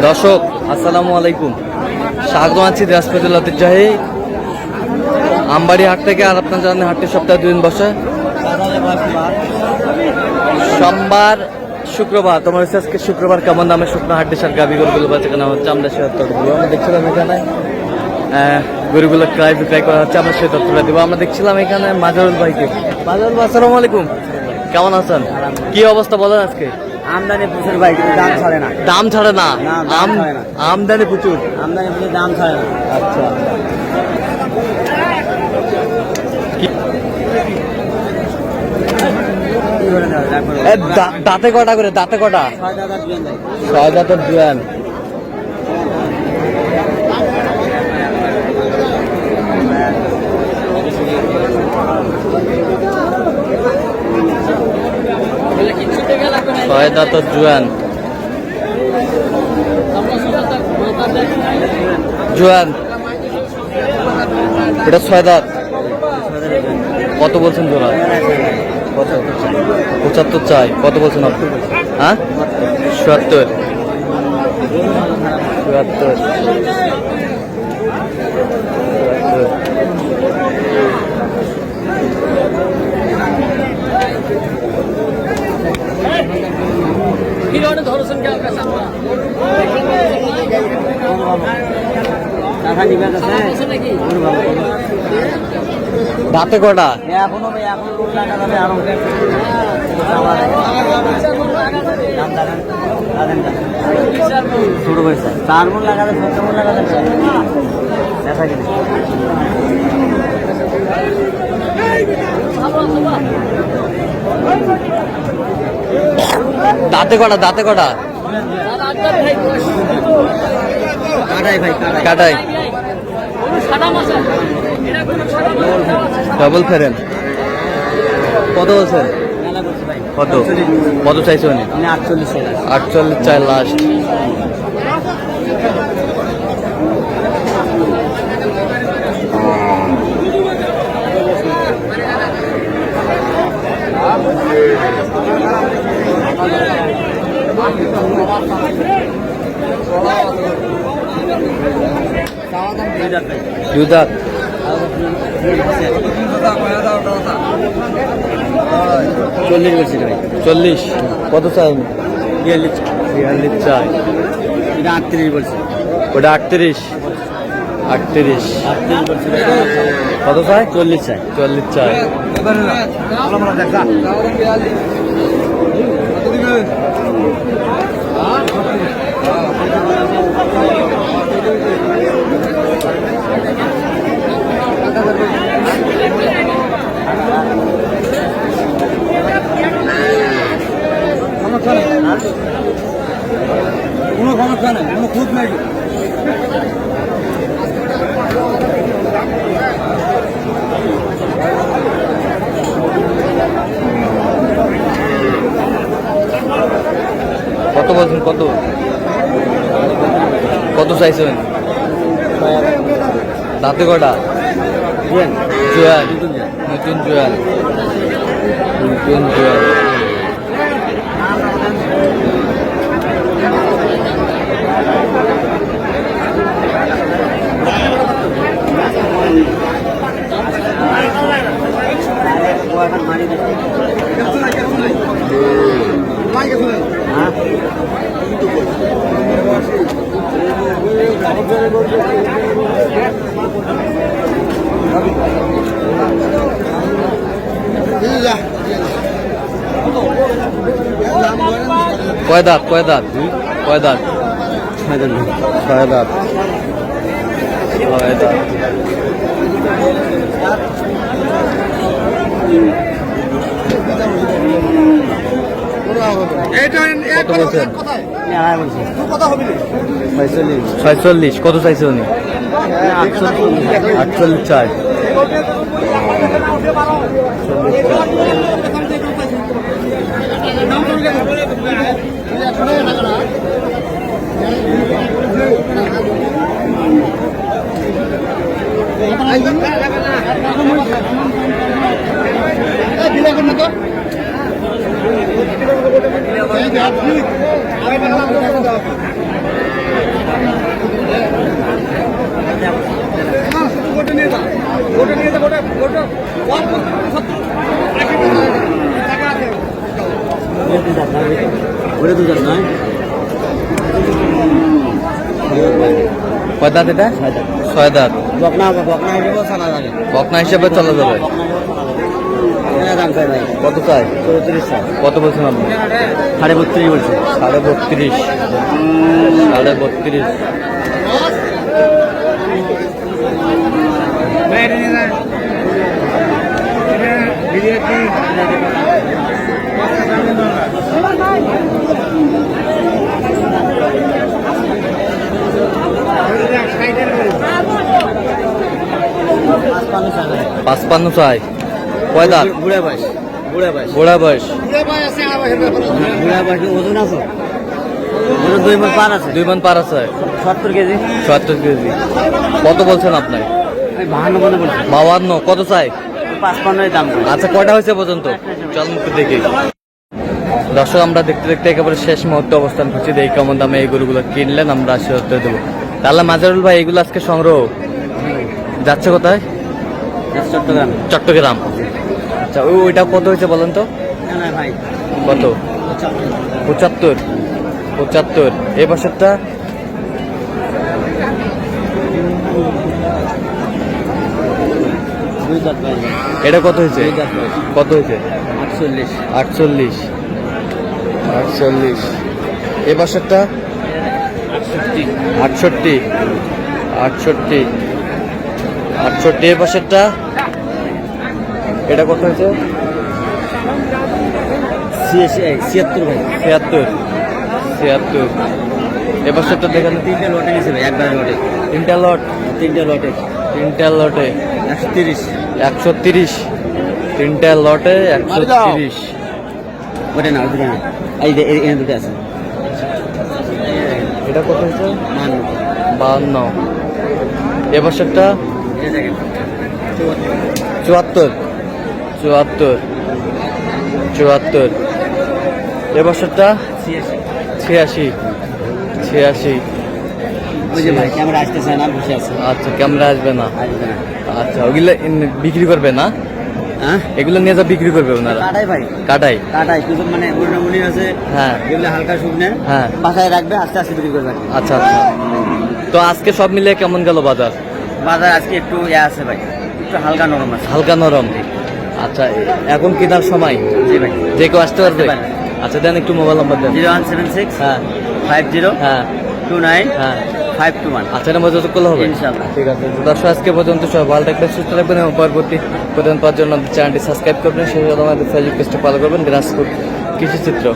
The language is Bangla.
দর্শক আসসালামু আলাইকুম, স্বাগত আছি দিনাজপুর ঐতিহ্যবাহী আমবাড়ি হাট থেকে। আর আপনার জানেন হাটটি সপ্তাহে 2 দিন বসে, সোমবার শুক্রবার। তোমার হচ্ছে আজকে শুক্রবার। কেমন দামে শুকনো হাট দেশের গাভি গরুগুলো বাচ্চা কেনা হচ্ছে আমরা সে তথ্যগুলো আমরা দেখছিলাম এখানে। গরুগুলো ক্রয় বিক্রয় করা হচ্ছে, আমরা সেই তথ্যটা দেবো। আমরা দেখছিলাম এখানে মাজারুল ভাইকে। মাজারুল ভাই আসসালামু আলাইকুম, কেমন আছেন? কি অবস্থা বলেন আজকে? আমদানি প্রচুর ভাই, কিন্তু দাম ছাড়ে না। দাম ছাড়ে না? আমদানি প্রচুর, আমদানি প্রচুর, দাম ছাড়ে না। আচ্ছা, দাঁতে কটা করে? দাঁতে কটা? 6 দাঁতের জুয়ান। জুয়ান এটা 6 দাঁত। কত বলছেন জোড়া? 75 চাই। কত বলছেন আপনি? হ্যাঁ, 77। দাঁতে কটা? এখনো লাগা যাবে আরো। ছোট পয়সা 4 মণ লাগা যাবে, 7 মণ লাগা যাবে। দেখা গেছে দাঁতে কটা? দাঁতে কটা? কাটাই ভাই, কাটাই। ডবল ফেরেন। কত বলছেন? কত কত চাইছো? 48 চাই লাস্ট। দুই দাঁত। 40। কত চাই? 42 চাই। 38 বলছে। ওটা 38। কত চাই? 40 চাই। 40 চাই। কোনো সমস্যা নেই, কোনো খুঁত নেই। কত বলছেন? কত চাইছেন? দাঁতে কটা? জুয়ান। নতুন জুয়ান। কয় দাঁত? 6 দাঁত। 6 দাঁত। কত বলছেন? 46। কত চাইছে উনি? 48 চাই। ওটা দুজন নয় কয় দাঁত এটা? 6 দাঁত। বকনা হিসেবে চলা যাবে। বকনা হিসেবে চলা যাবে। দাম চাই ভাই কত চাই? 34 টাকা। কত বলছেন আপনি? 32.5 বলছে। 32.5 32.5। পাঁচপান্ন চাই। কয় দাঁত? বুড়া বয়স বুড়া বয়স বুড়া বয়স। বুড়া বয়স ওজন আছে ওজন 2 মণ পার আছে। 2 মণ পার আছে। 70 কেজি। 70 কেজি। কত বলছেন আপনি? আমি 52 মনে বলছি। 52। কত চাই? 55 দাম। আচ্ছা, কয়টা হয়েছে পর্যন্ত? চল মুখ দেখি। দর্শক, আমরা দেখতে দেখতে একেবারে শেষ মুহূর্তে অবস্থান করছি। দেখি কেমন দামে এই গরুগুলো কিনলেন, আমরা আশীর্বাদ দেবো। তাহলে মাজারুল ভাই, এগুলো আজকে সংগ্রহ যাচ্ছে কোথায়? চট্টগ্রাম। চট্টগ্রাম। আচ্ছা, ওইটা কত হয়েছে বলেন তো? না ভাই কত? 75। 75। এই বছরটা এটা কত হয়েছে? কত হয়েছে? 48। 48। 48। এই বছরটা 68। 68। 68। এই বছরটা এটা কত হয়েছে? 76 ভাই। 76। 76। এই বছরটা দেখেন। 3টে লটে নিছে ভাই, একবার লটে। 3টা লট। 3টে লটে। 3টা লটে 130। 130। 3টা লটে 130। ওটা না ওটা না, এই যে এই দুটো আছে। এটা কত হয়েছে? 52। 52। এবছরটা এটা দেখেন 74। 74। 74। এবছরটা 86। 86। ওই যে ভাই ক্যামেরা আসতেছে না, বসে আছে। আচ্ছা, ক্যামেরা আসবে না। আসবে না। আচ্ছা, ওগুলো বিক্রি করবে না? হ্যাঁ এগুলো নিয়ে যা বিক্রি করবে ওনারা? কাটাই ভাই, কাটাই। কাটাই কিন্তু মানে মুড়ি আছে। হ্যাঁ। এগুলো হালকা শুকনে। হ্যাঁ। বাসায় রাখবে, আস্তে আস্তে বিক্রি করবে। আচ্ছা আচ্ছা। তো আজকে সব মিলে কেমন গেল বাজার? বাজার আজকে একটু আছে ভাই, একটু হালকা নরম আছে। হালকা নরম। আচ্ছা, এখন কেনার সময় জি ভাই। যে কেউ আসতে পারবে? আসতে পারে। আচ্ছা, দেন একটু মোবাইল নাম্বার দেন। 0176 হ্যাঁ 50 হ্যাঁ 29 হ্যাঁ। 521। আচ্ছা, এটা মজা করলে হবে ইনশাআল্লাহ। ঠিক আছে। তো দর্শক, আজকে পর্যন্ত সবাই ভালো থাকবেন, সুস্থ থাকবেন এবং পরবর্তী প্রদান পাওয়ার জন্য চ্যানেলটি সাবস্ক্রাইব করবেন। সেই সাথে আমাদের ফেসবুক পেজটি ফলো করবেন, দিনাজপুর কৃষি চিত্র।